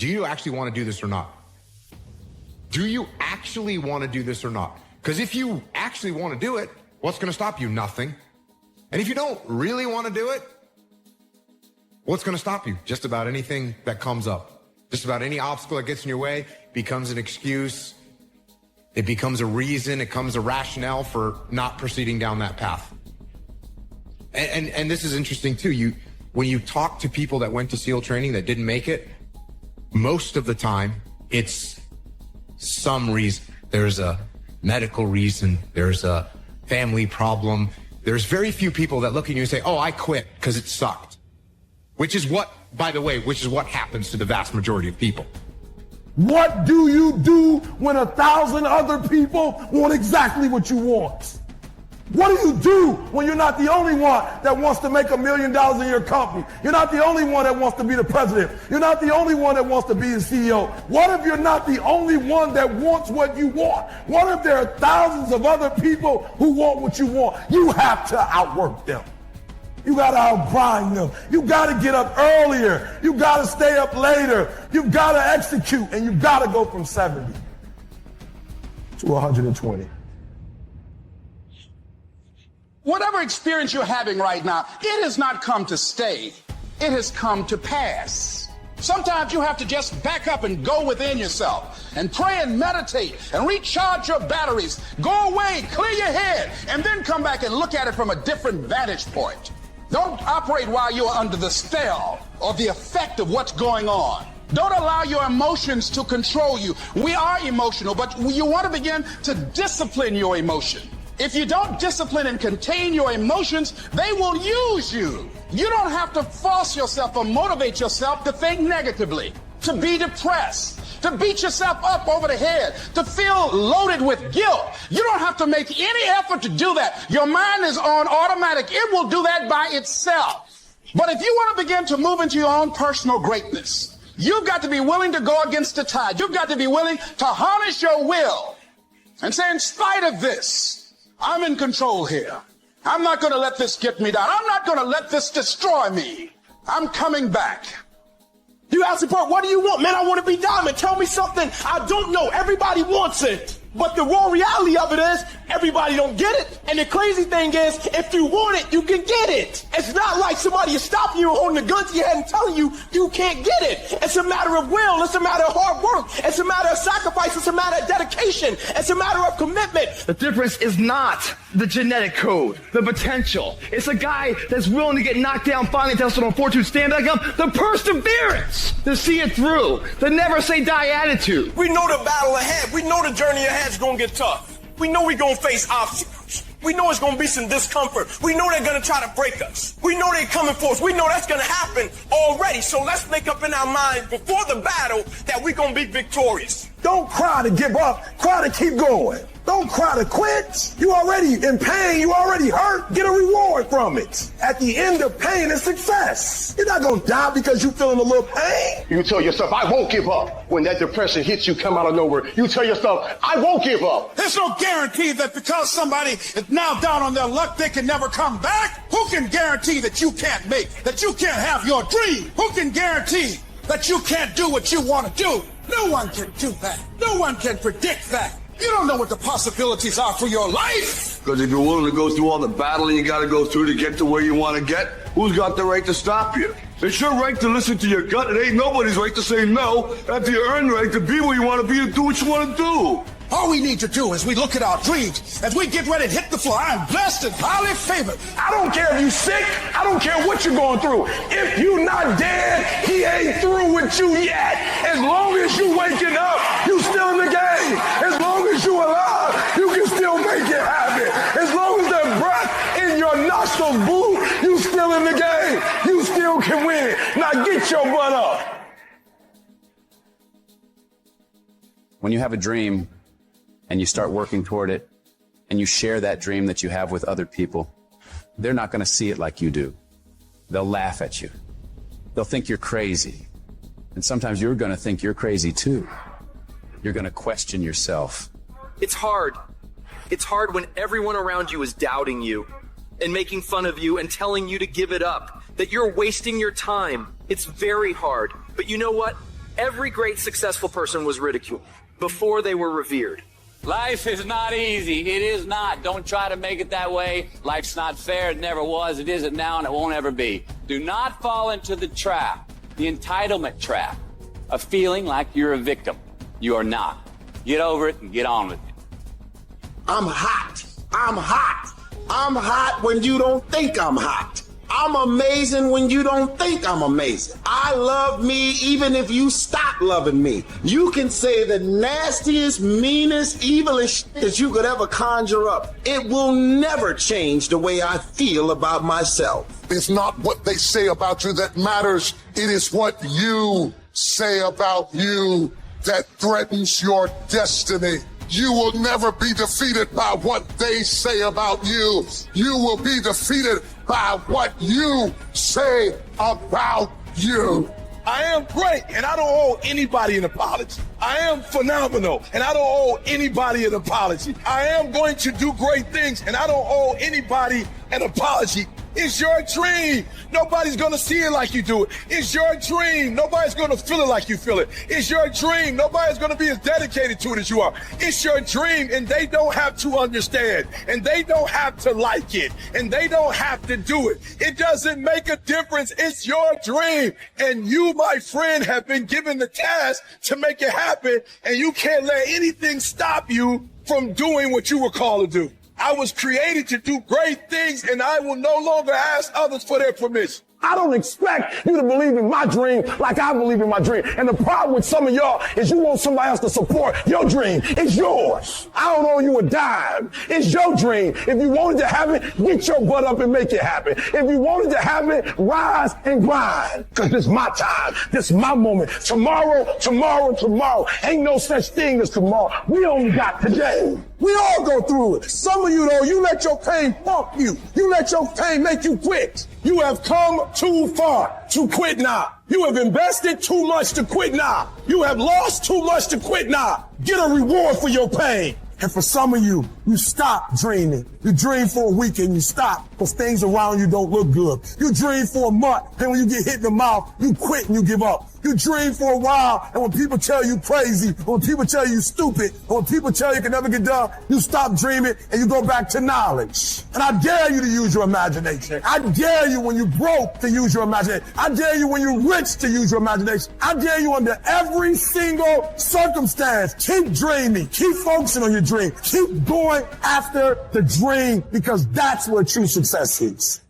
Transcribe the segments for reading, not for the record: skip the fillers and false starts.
do you actually want to do this or not? Do you actually want to do this or not? Because if you actually want to do it, what's going to stop you? Nothing. And if you don't really want to do it, what's going to stop you? Just about anything that comes up. Just about any obstacle that gets in your way becomes an excuse. It becomes a reason. It becomes a rationale for not proceeding down that path. And this is interesting too. When you talk to people that went to SEAL training that didn't make it, most of the time it's some reason. There's a medical reason. There's a family problem. There's very few people that look at you and say, oh, I quit because it sucked. Which is what, by the way, happens to the vast majority of people. What do you do when 1,000 other people want exactly what you want? What do you do when you're not the only one that wants to make $1 million in your company? You're not the only one that wants to be the president. You're not the only one that wants to be the CEO. What if you're not the only one that wants what you want? What if there are thousands of other people who want what you want? You have to outwork them. You got to outgrind them. You got to get up earlier. You got to stay up later. You got to execute, and you got to go from 70 to 120. Whatever experience you're having right now, it has not come to stay. It has come to pass. Sometimes you have to just back up and go within yourself and pray and meditate and recharge your batteries. Go away, clear your head, and then come back and look at it from a different vantage point. Don't operate while you're under the spell or the effect of what's going on. Don't allow your emotions to control you. We are emotional, but you want to begin to discipline your emotion. If you don't discipline and contain your emotions, they will use you. You don't have to force yourself or motivate yourself to think negatively, to be depressed, to beat yourself up over the head, to feel loaded with guilt. You don't have to make any effort to do that. Your mind is on automatic. It will do that by itself. But if you want to begin to move into your own personal greatness, you've got to be willing to go against the tide. You've got to be willing to harness your will and say, in spite of this, I'm in control here. I'm not going to let this get me down. I'm not going to let this destroy me. I'm coming back. You ask the part, what do you want? Man, I want to be diamond. Tell me something I don't know. Everybody wants it. But the raw reality of it is everybody don't get it. And the crazy thing is, if you want it, you can get it. It's not like somebody is stopping you holding the gun to your head and telling you you can't get it. It's a matter of will. It's a matter of hard work. It's a matter of sacrifice. It's a matter of dedication. It's a matter of commitment. The difference is not the genetic code, the potential. It's a guy that's willing to get knocked down, finally tested on fortitude, stand back up, the perseverance to see it through, the never say die attitude. We know the battle ahead. We know the journey ahead is going to get tough. We know we're going to face obstacles. We know it's going to be some discomfort. We know they're going to try to break us. We know they're coming for us. We know that's going to happen already. So let's make up in our minds before the battle that we're going to be victorious. Don't cry to give up. Cry to keep going. Don't cry to quit. You already in pain. You already hurt. Get a reward from it. At the end of pain is success. You're not going to die because you're feeling a little pain. You tell yourself, I won't give up. When that depression hits you, come out of nowhere, you tell yourself, I won't give up. There's no guarantee that because somebody is now down on their luck, they can never come back. Who can guarantee that you can't make, that you can't have your dream? Who can guarantee that you can't do what you want to do? No one can do that. No one can predict that. You don't know what the possibilities are for your life. Because if you're willing to go through all the battling you got to go through to get to where you want to get, who's got the right to stop you? It's your right to listen to your gut. It ain't nobody's right to say no after you earn the right to be where you want to be and do what you want to do. All we need to do is we look at our dreams, as we get ready to hit the floor. I'm blessed and highly favored. I don't care if you sick. I don't care what you're going through. If you not dead, he ain't through with you yet. As long as you waking up, you still in the game. As long as you alive, you can still make it happen. As long as there's breath in your nostrils, boo, you still in the game. You still can win. Now get your butt up. When you have a dream, and you start working toward it, and you share that dream that you have with other people, they're not going to see it like you do. They'll laugh at you. They'll think you're crazy. And sometimes you're going to think you're crazy too. You're going to question yourself. It's hard. It's hard when everyone around you is doubting you and making fun of you and telling you to give it up, that you're wasting your time. It's very hard. But you know what? Every great successful person was ridiculed before they were revered. Life is not easy. It is not. Don't try to make it that way. Life's not fair. It never was. It isn't now, and it won't ever be. Do not fall into the trap, the entitlement trap, of feeling like you're a victim. You are not. Get over it and get on with it. I'm hot. I'm hot. I'm hot when you don't think I'm hot. I'm amazing when you don't think I'm amazing. I love me even if you stop loving me. You can say the nastiest, meanest, evilest shit that you could ever conjure up. It will never change the way I feel about myself. It's not what they say about you that matters. It is what you say about you that threatens your destiny. You will never be defeated by what they say about you. You will be defeated by what you say about you. I am great, and I don't owe anybody an apology. I am phenomenal, and I don't owe anybody an apology. I am going to do great things, and I don't owe anybody an apology. It's your dream. Nobody's going to see it like you do it. It's your dream. Nobody's going to feel it like you feel it. It's your dream. Nobody's going to be as dedicated to it as you are. It's your dream, and they don't have to understand, and they don't have to like it, and they don't have to do it. It doesn't make a difference. It's your dream, and you, my friend, have been given the task to make it happen, and you can't let anything stop you from doing what you were called to do. I was created to do great things, and I will no longer ask others for their permission. I don't expect you to believe in my dream like I believe in my dream. And the problem with some of y'all is you want somebody else to support your dream. It's yours. I don't owe you a dime. It's your dream. If you wanted to have it, get your butt up and make it happen. If you wanted to have it, rise and grind. Because this is my time. This is my moment. Tomorrow. Ain't no such thing as tomorrow. We only got today. We all go through it. Some of you, though, you let your pain pump you. You let your pain make you quit. You have come too far to quit now. You have invested too much to quit now. You have lost too much to quit now. Get a reward for your pain. And for some of you, you stop dreaming. You dream for a week and you stop because things around you don't look good. You dream for a month, and when you get hit in the mouth, you quit and you give up. You dream for a while, and when people tell you crazy, or when people tell you stupid, or when people tell you can never get done, you stop dreaming and you go back to knowledge. And I dare you to use your imagination. I dare you when you're broke to use your imagination. I dare you when you're rich to use your imagination. I dare you under every single circumstance. Keep dreaming. Keep focusing on your dream. Keep going after the dream because that's where true success is.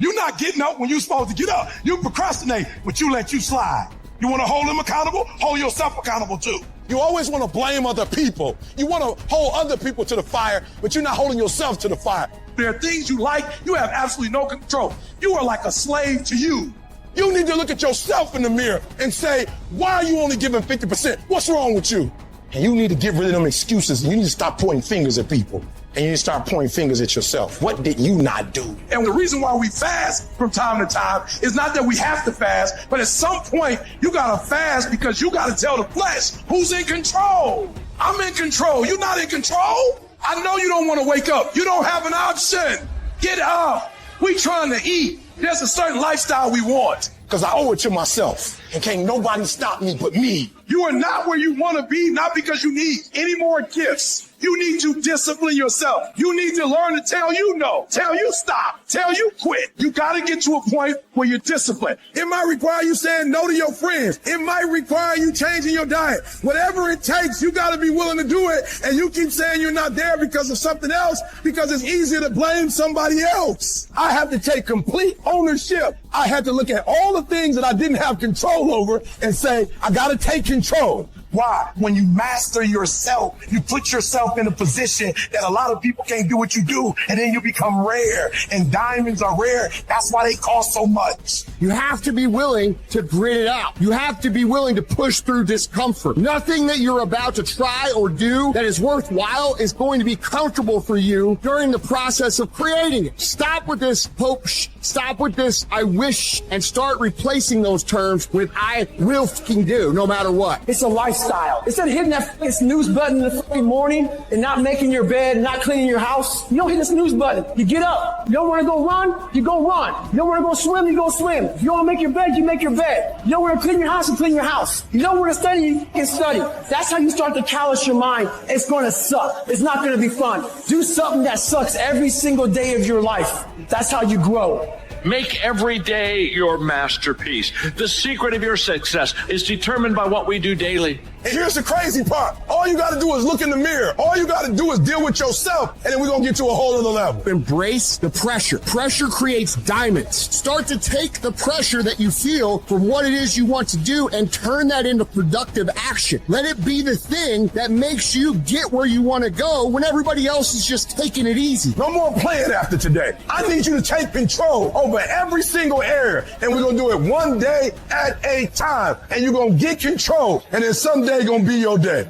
You're not getting up when you're supposed to get up. You procrastinate, but you let you slide. You want to hold them accountable? Hold yourself accountable too. You always want to blame other people. You want to hold other people to the fire, but you're not holding yourself to the fire. There are things you like, you have absolutely no control. You are like a slave to you. You need to look at yourself in the mirror and say, why are you only giving 50%? What's wrong with you? And you need to get rid of them excuses. You need to stop pointing fingers at people. And you need to start pointing fingers at yourself. What did you not do? And the reason why we fast from time to time is not that we have to fast, but at some point you gotta fast because you gotta tell the flesh who's in control. I'm in control. You're not in control. I know you don't want to wake up. You don't have an option. Get up. We trying to eat. There's a certain lifestyle we want. Because I owe it to myself. And can't nobody stop me but me. You are not where you want to be, not because you need any more gifts. You need to discipline yourself. You need to learn to tell you no, tell you stop, tell you quit. You got to get to a point where you're disciplined. It might require you saying no to your friends. It might require you changing your diet. Whatever it takes, you got to be willing to do it. And you keep saying you're not there because of something else, because it's easier to blame somebody else. I have to take complete ownership. I had to look at all the things that I didn't have control over and say, I got to take control. Why? When you master yourself, you put yourself in a position that a lot of people can't do what you do, and then you become rare. And diamonds are rare. That's why they cost so much. You have to be willing to grit it out. You have to be willing to push through discomfort. Nothing that you're about to try or do that is worthwhile is going to be comfortable for you during the process of creating it. Stop with this hope, stop with this I wish, and start replacing those terms with I will fucking do, no matter what. It's a lifestyle. lifestyle. Instead of hitting that fucking snooze button in the fucking morning and not making your bed, not cleaning your house, you don't hit the snooze button. You get up. You don't want to go run, you go run. You don't want to go swim, you go swim. If you don't want to make your bed, you make your bed. You don't want to clean your house, you clean your house. You don't want to study, you can study. That's how you start to callous your mind. It's going to suck. It's not going to be fun. Do something that sucks every single day of your life. That's how you grow. Make every day your masterpiece. The secret of your success is determined by what we do daily. And here's the crazy part. All you got to do is look in the mirror. All you got to do is deal with yourself, and then we're going to get to a whole other level. Embrace the pressure. Pressure creates diamonds. Start to take the pressure that you feel from what it is you want to do and turn that into productive action. Let it be the thing that makes you get where you want to go when everybody else is just taking it easy. No more playing after today. I need you to take control over every single area, and we're going to do it one day at a time, and you're going to get control, and then someday going to be your day.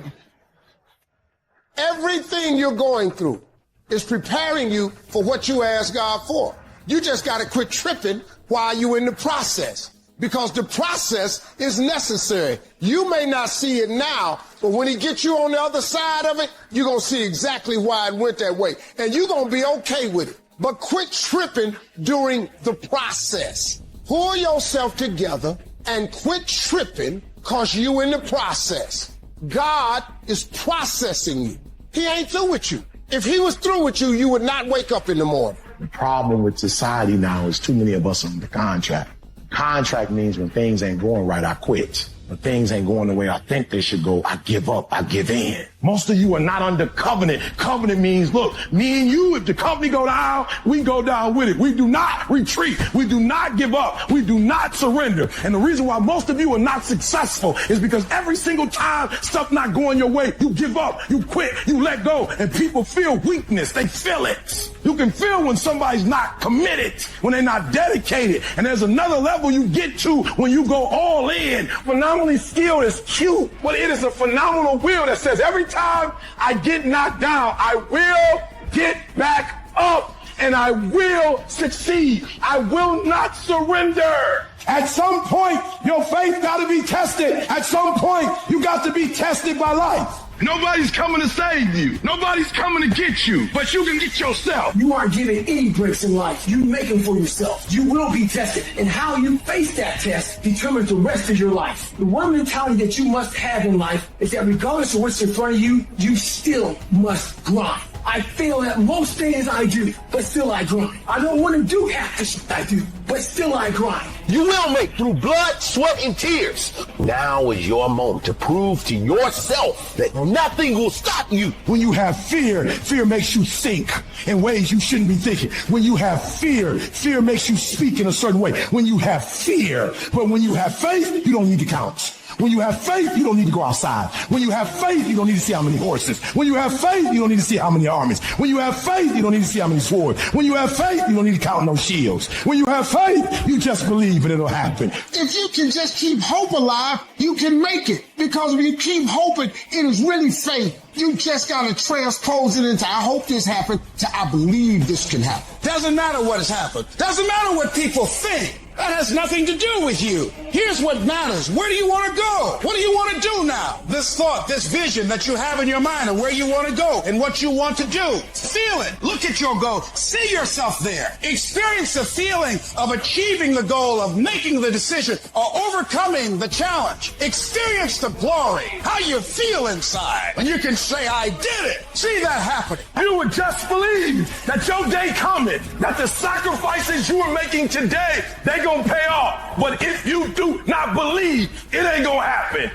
Everything you're going through is preparing you for what you ask God for. You just got to quit tripping while you're in the process, because the process is necessary. You may not see it now, but when he gets you on the other side of it, you're going to see exactly why it went that way, and you're going to be okay with it. But quit tripping during the process. Pull yourself together and quit tripping because you in the process. God is processing you. He ain't through with you. If he was through with you, you would not wake up in the morning. The problem with society now is too many of us are under contract. Contract means when things ain't going right, I quit. When things ain't going the way I think they should go, I give up, I give in. Most of you are not under covenant. Covenant means, look, me and you, if the company go down, we go down with it. We do not retreat. We do not give up. We do not surrender. And the reason why most of you are not successful is because every single time stuff not going your way, you give up, you quit, you let go, and people feel weakness. They feel it. You can feel when somebody's not committed, when they're not dedicated. And there's another level you get to when you go all in. Phenomenally skilled is cute, but it is a phenomenal will that says every time I get knocked down, I will get back up and I will succeed. I will not surrender. At some point, your faith got to be tested. At some point, you got to be tested by life. Nobody's coming to save you. Nobody's coming to get you, but you can get yourself. You aren't given any breaks in life. You make them for yourself. You will be tested. And how you face that test determines the rest of your life. The one mentality that you must have in life is that regardless of what's in front of you, you still must grind. I fail at most things I do, but still I grind. I don't want to do half the shit I do, but still I grind. You will make through blood, sweat, and tears. Now is your moment to prove to yourself that nothing will stop you. When you have fear, fear makes you think in ways you shouldn't be thinking. When you have fear, fear makes you speak in a certain way. When you have fear, but when you have faith, you don't need to count. When you have faith, you don't need to go outside. When you have faith, you don't need to see how many horses. When you have faith, you don't need to see how many armies. When you have faith, you don't need to see how many swords. When you have faith, you don't need to count no shields. When you have faith, you just believe and it'll happen. If you can just keep hope alive, you can make it. Because when you keep hoping, it is really faith. You just got to transpose it into I hope this happened to I believe this can happen. Doesn't matter what has happened. Doesn't matter what people think. That has nothing to do with you. Here's what matters. Where do you want to go? What do you want to do now? This thought, this vision that you have in your mind of where you want to go and what you want to do. Feel it. Look at your goal. See yourself there. Experience the feeling of achieving the goal, of making the decision, or overcoming the challenge. Experience the glory, how you feel inside. And you can say, I did it. See that happen. You would just believe that your day coming, that the sacrifices you are making today, they gonna pay off. But if you do not believe, it ain't gonna happen.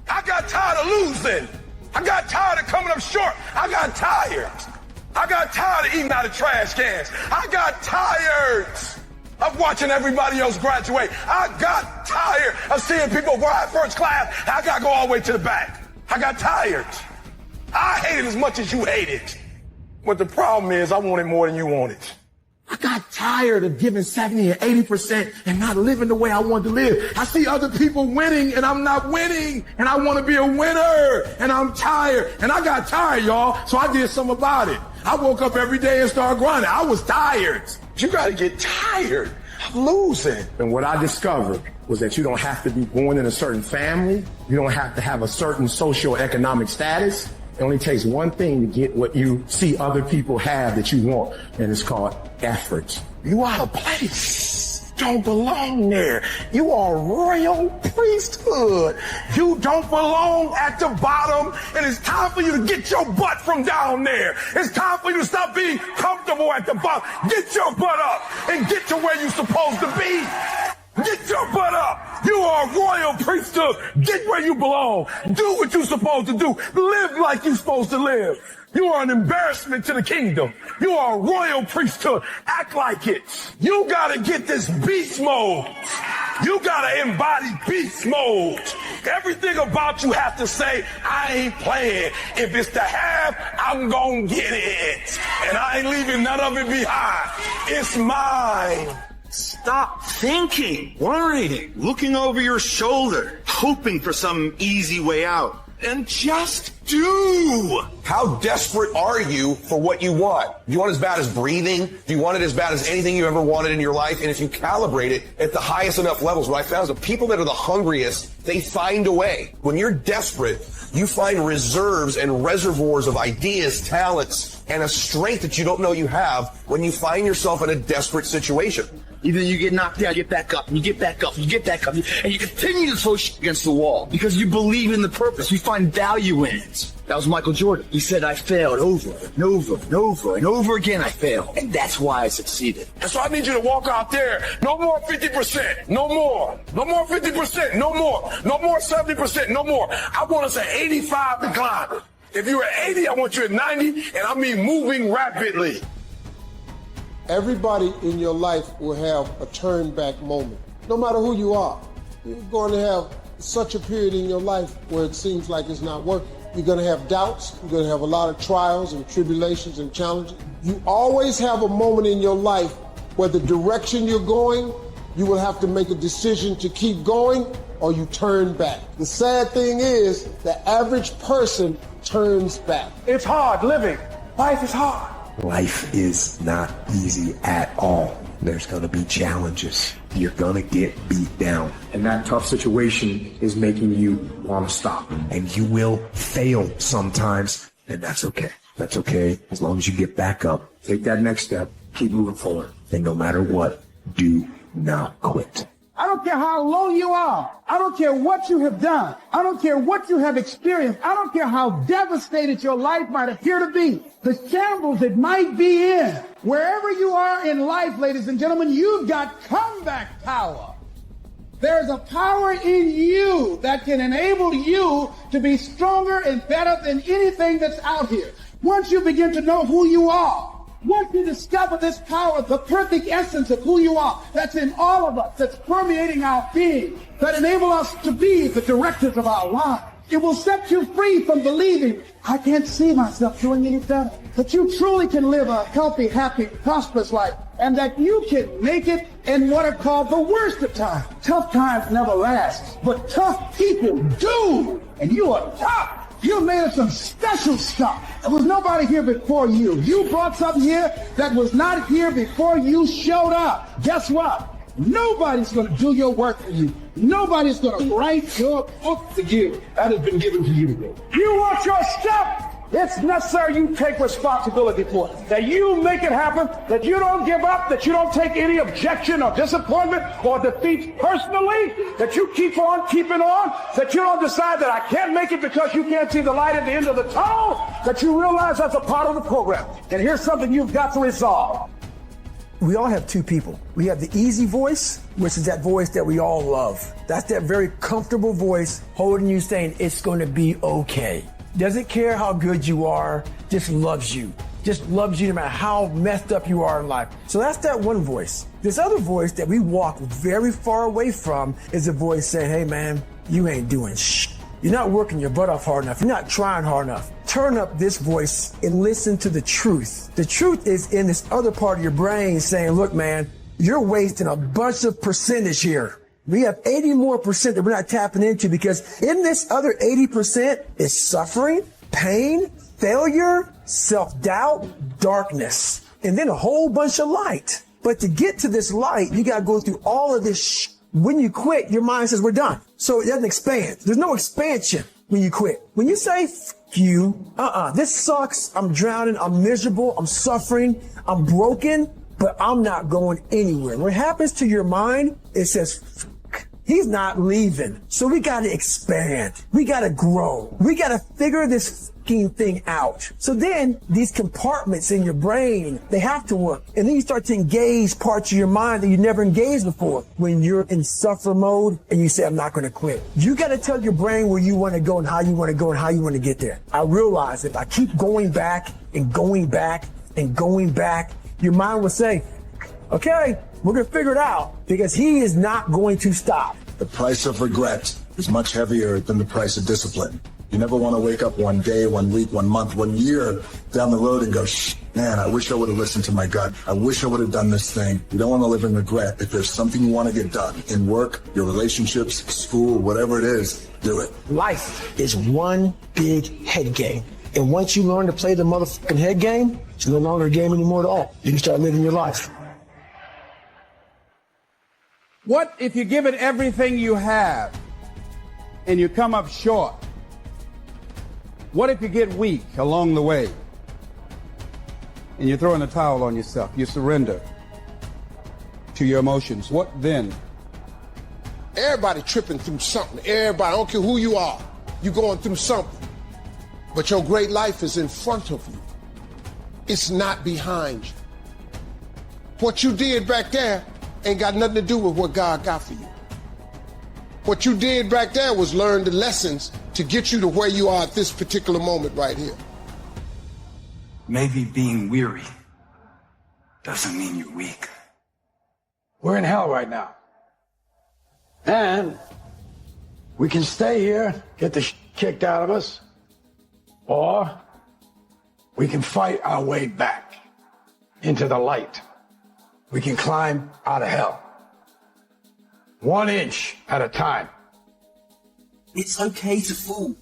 I got tired of losing. I got tired of coming up short. I got tired. I got tired of eating out of trash cans. I got tired of watching everybody else graduate. I got tired of seeing people ride first class. I got to go all the way to the back. I got tired. I hate it as much as you hate it. But the problem is I want it more than you want it. I got tired of giving 70 or 80% and not living the way I want to live. I see other people winning and I'm not winning, and I want to be a winner, and I'm tired. And I got tired, y'all, so I did something about it. I woke up every day and started grinding. I was tired. You got to get tired of losing. And what I discovered was that you don't have to be born in a certain family. You don't have to have a certain socioeconomic status. It only takes one thing to get what you see other people have that you want, and it's called effort. You are a place. Don't belong there. You are royal priesthood. You don't belong at the bottom, and it's time for you to get your butt from down there. It's time for you to stop being comfortable at the bottom. Get your butt up and get to where you're supposed to be. Get your butt up. You are a royal priesthood. Get where you belong. Do what you're supposed to do. Live like you're supposed to live. You are an embarrassment to the kingdom. You are a royal priesthood. Act like it. You gotta get this beast mode. You gotta embody beast mode. Everything about you have to say, I ain't playing. If it's to have, I'm gonna get it. And I ain't leaving none of it behind. It's mine. Stop thinking, worrying, looking over your shoulder, hoping for some easy way out. And just do. How desperate are you for what you want? Do you want it as bad as breathing? Do you want it as bad as anything you ever wanted in your life? And if you calibrate it at the highest enough levels, what I found is the people that are the hungriest, they find a way. When you're desperate, you find reserves and reservoirs of ideas, talents, and a strength that you don't know you have when you find yourself in a desperate situation. Either you get knocked down, you get back up, and you get back up, and you get back up, and you continue to throw shit against the wall because you believe in the purpose. You find value in it. That was Michael Jordan. He said, I failed over and over and over and over again. I failed. And that's why I succeeded. And so I need you to walk out there. No more 50%. No more. No more 50%. No more. No more 70%. No more. I want us at 85 to climb. If you're at 80, I want you at 90, and I mean moving rapidly. Everybody in your life will have a turn back moment. No matter who you are, you're going to have such a period in your life where it seems like it's not working. You're going to have doubts. You're going to have a lot of trials and tribulations and challenges. You always have a moment in your life where the direction you're going, you will have to make a decision to keep going or you turn back. The sad thing is the average person turns back. It's hard living. Life is hard. Life is not easy at all. There's going to be challenges. You're going to get beat down. And that tough situation is making you want to stop. And you will fail sometimes. And that's okay. That's okay. As long as you get back up, take that next step, keep moving forward. And no matter what, do not quit. I don't care how low you are. I don't care what you have done. I don't care what you have experienced. I don't care how devastated your life might appear to be. The shambles it might be in. Wherever you are in life, ladies and gentlemen, you've got comeback power. There's a power in you that can enable you to be stronger and better than anything that's out here. Once you begin to know who you are, once you discover this power, the perfect essence of who you are, that's in all of us, that's permeating our being, that enable us to be the directors of our lives, it will set you free from believing, I can't see myself doing any better. That you truly can live a healthy, happy, prosperous life, and that you can make it in what are called the worst of times. Tough times never last, but tough people do, and you are tough. You're made of some special stuff. There was nobody here before you. You brought something here that was not here before you showed up. Guess what? Nobody's going to do your work for you. Nobody's going to write your book for you. That has been given to you today. You want your stuff? It's necessary you take responsibility for it. That you make it happen, that you don't give up, that you don't take any objection or disappointment or defeat personally, that you keep on keeping on, that you don't decide that I can't make it because you can't see the light at the end of the tunnel, that you realize that's a part of the program. And here's something you've got to resolve. We all have two people. We have the easy voice, which is that voice that we all love. That's that very comfortable voice holding you saying it's going to be okay. Doesn't care how good you are, just loves you. Just loves you no matter how messed up you are in life. So that's that one voice. This other voice that we walk very far away from is a voice saying, hey man, you ain't doing shit. You're not working your butt off hard enough. You're not trying hard enough. Turn up this voice and listen to the truth. The truth is in this other part of your brain saying, look man, you're wasting a bunch of percentage here. We have 80 more percent that we're not tapping into because in this other 80% is suffering, pain, failure, self-doubt, darkness, and then a whole bunch of light. But to get to this light, you got to go through all of this When you quit, your mind says we're done. So it doesn't expand. There's no expansion when you quit. When you say, F you, this sucks, I'm drowning, I'm miserable, I'm suffering, I'm broken, but I'm not going anywhere. What happens to your mind, it says, he's not leaving. So we got to expand. We got to grow. We got to figure this fucking thing out. So then these compartments in your brain, they have to work. And then you start to engage parts of your mind that you never engaged before. When you're in suffer mode and you say, I'm not going to quit. You got to tell your brain where you want to go and how you want to go and how you want to get there. I realize if I keep going back and going back and going back, your mind will say, okay, we're going to figure it out, because he is not going to stop. The price of regret is much heavier than the price of discipline. You never want to wake up one day, 1 week, 1 month, 1 year down the road and go, man, I wish I would have listened to my gut. I wish I would have done this thing. You don't want to live in regret. If there's something you want to get done in work, your relationships, school, whatever it is, do it. Life is one big head game. And once you learn to play the motherfucking head game, it's no longer a game anymore at all. You can start living your life. What if you give it everything you have and you come up short? What if you get weak along the way and you throw in the towel on yourself? You surrender to your emotions. What then? Everybody tripping through something. Everybody, I don't care who you are, you're going through something. But your great life is in front of you. It's not behind you. What you did back there ain't got nothing to do with what God got for you. What you did back there was learn the lessons to get you to where you are at this particular moment right here. Maybe being weary doesn't mean you're weak. We're in hell right now. And we can stay here, get the kicked out of us, or we can fight our way back into the light. We can climb out of hell. 1 inch at a time. It's okay to fall,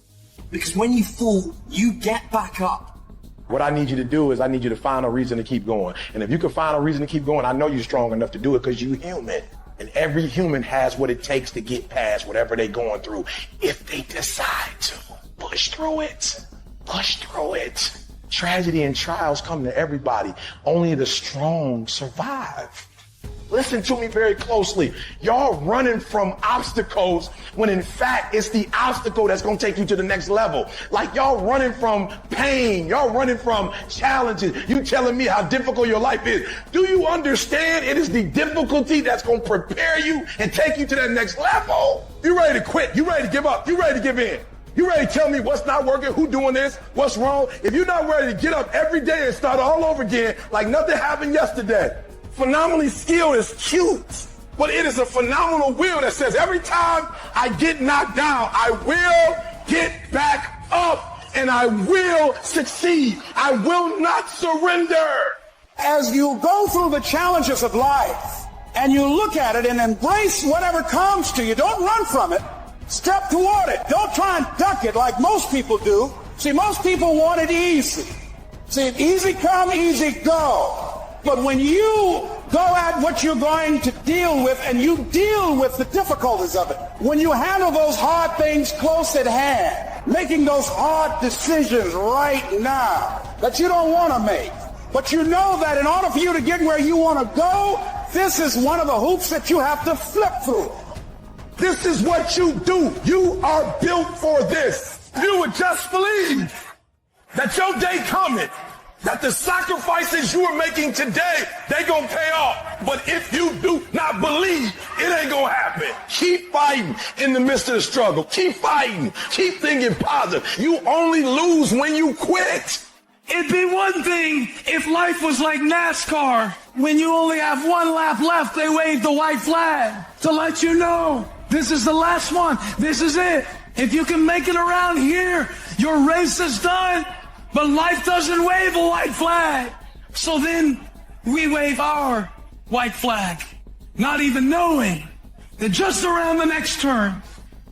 because when you fall, you get back up. What I need you to do is I need you to find a reason to keep going. And if you can find a reason to keep going, I know you're strong enough to do it, because you're human. And every human has what it takes to get past whatever they're going through. If they decide to push through it, push through it. Tragedy and trials come to everybody. Only the strong survive. Listen to me very closely. Y'all running from obstacles when in fact it's the obstacle that's going to take you to the next level. Like y'all running from pain. Y'all running from challenges. You telling me how difficult your life is. Do you understand it is the difficulty that's going to prepare you and take you to that next level? You ready to quit? You ready to give up? You ready to give in? You ready to tell me what's not working, who doing this, what's wrong? If you're not ready to get up every day and start all over again like nothing happened yesterday, phenomenally skilled is cute, but it is a phenomenal will that says every time I get knocked down, I will get back up and I will succeed. I will not surrender. As you go through the challenges of life and you look at it and embrace whatever comes to you, don't run from it. Step toward it. Don't try and duck it like most people do. See, most people want it easy. See, easy come, easy go. But when you go at what you're going to deal with and you deal with the difficulties of it, when you handle those hard things close at hand, making those hard decisions right now that you don't want to make, but you know that in order for you to get where you want to go, this is one of the hoops that you have to flip through. This is what you do. You are built for this. You would just believe that your day coming, that the sacrifices you are making today, they gonna pay off. But if you do not believe, it ain't gonna happen. Keep fighting in the midst of the struggle. Keep fighting. Keep thinking positive. You only lose when you quit. It'd be one thing if life was like NASCAR. When you only have one lap left, they wave the white flag to let you know this is the last one. This is it. If you can make it around here, your race is done. But life doesn't wave a white flag. So then we wave our white flag, not even knowing that just around the next turn,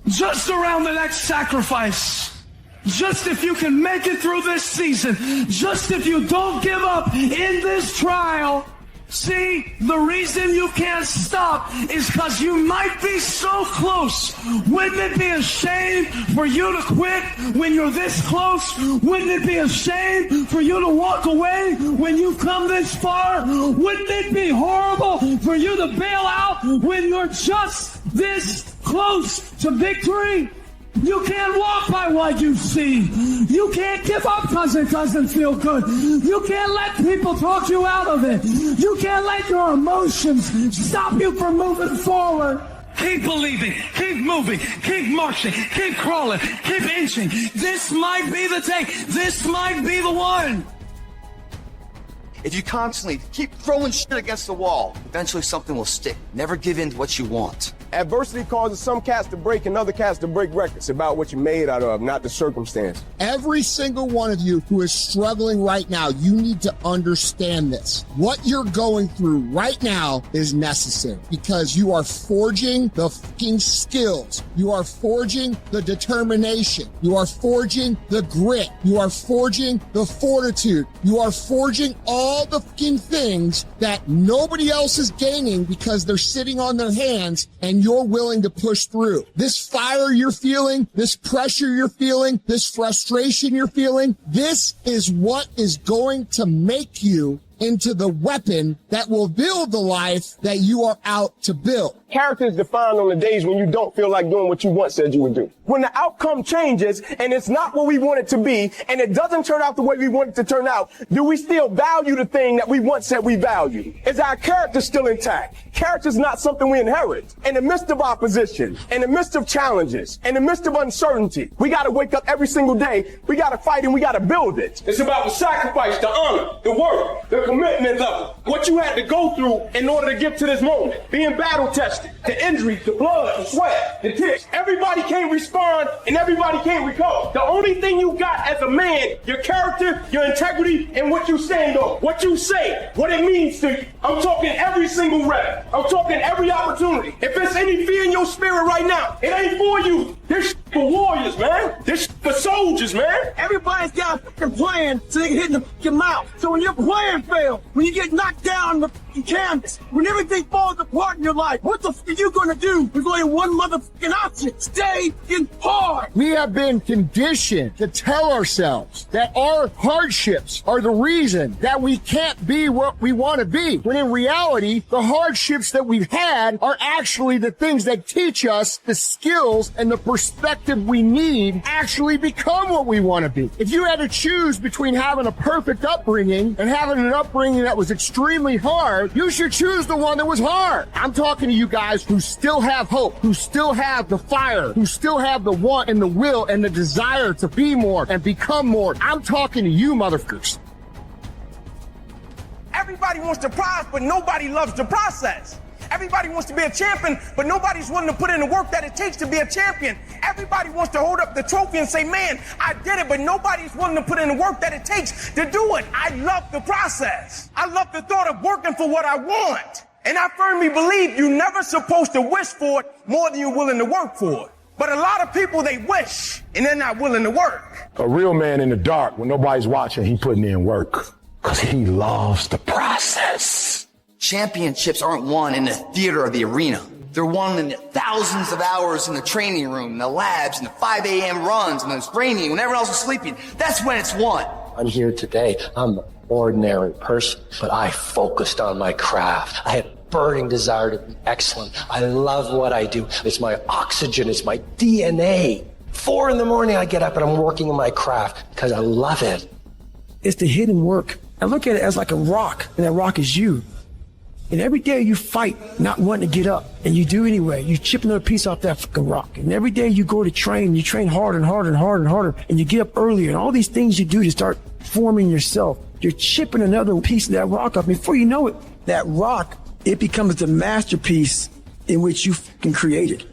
just around the next sacrifice, just if you can make it through this season, just if you don't give up in this trial, See, the reason you can't stop is because you might be so close. Wouldn't it be a shame for you to quit when you're this close? Wouldn't it be a shame for you to walk away when you've come this far? Wouldn't it be horrible for you to bail out when you're just this close to victory? You can't walk by what you see. You can't give up because it doesn't feel good. You can't let people talk you out of it. You can't let your emotions stop you from moving forward. Keep believing, keep moving, keep marching, keep crawling, keep inching. This might be the day. This might be the one. If you constantly keep throwing shit against the wall, eventually something will stick. Never give in to what you want. Adversity causes some cats to break and other cats to break records. It's about what you're made out of, not the circumstance. Every single one of you who is struggling right now, you need to understand this. What you're going through right now is necessary because you are forging the fucking skills. You are forging the determination. You are forging the grit. You are forging the fortitude. You are forging all the fucking things that nobody else is gaining because they're sitting on their hands and you're willing to push through. This fire you're feeling, this pressure you're feeling, this frustration you're feeling, this is what is going to make you into the weapon that will build the life that you are out to build. Character is defined on the days when you don't feel like doing what you once said you would do. When the outcome changes and it's not what we want it to be and it doesn't turn out the way we want it to turn out, do we still value the thing that we once said we value? Is our character still intact? Character is not something we inherit. In the midst of opposition, in the midst of challenges, in the midst of uncertainty, we got to wake up every single day. We got to fight and we got to build it. It's about the sacrifice, the honor, the work, the commitment level, what you had to go through in order to get to this moment, being battle tested, the injuries, the blood, the sweat, the tears. Everybody can't respond and everybody can't recover. The only thing you got as a man, your character, your integrity, and what you stand on, what you say, what it means to you. I'm talking every single rep. I'm talking every opportunity. If there's any fear in your spirit right now, it ain't for you. This for warriors, man. This for soldiers, man. Everybody's got a fucking plan so they can hit in the fucking mouth. So when your plan fails, when you get knocked down on the fucking canvas, when everything falls apart in your life, what the fuck are you gonna do? There's only one motherfucking option. Stay in hard. We have been conditioned to tell ourselves that our hardships are the reason that we can't be what we want to be. When in reality, the hardships that we've had are actually the things that teach us the skills and the perspective we need actually become what we want to be. If you had to choose between having a perfect upbringing and having an upbringing that was extremely hard, you should choose the one that was hard. I'm talking to you guys who still have hope, who still have the fire, who still have the want and the will and the desire to be more and become more. I'm talking to you motherfuckers. Everybody wants the prize, but nobody loves the process. Everybody wants to be a champion, but nobody's willing to put in the work that it takes to be a champion. Everybody wants to hold up the trophy and say, man, I did it, but nobody's willing to put in the work that it takes to do it. I love the process. I love the thought of working for what I want. And I firmly believe you're never supposed to wish for it more than you're willing to work for it. But a lot of people, they wish, and they're not willing to work. A real man in the dark, when nobody's watching, he putting in work. Because he loves the process. Championships aren't won in the theater or the arena. They're won in the thousands of hours in the training room, in the labs, in the 5 a.m. runs, and it's raining, when everyone else is sleeping. That's when it's won. I'm here today. I'm an ordinary person, but I focused on my craft. I had a burning desire to be excellent. I love what I do. It's my oxygen. It's my DNA. 4 a.m, I get up and I'm working on my craft because I love it. It's the hidden work. I look at it as like a rock, and that rock is you. And every day you fight not wanting to get up, and you do anyway. You chip another piece off that fucking rock. And every day you go to train, you train harder and harder and harder and harder, and you get up earlier, and all these things you do to start forming yourself. You're chipping another piece of that rock up. Before you know it, that rock, it becomes the masterpiece in which you fucking created.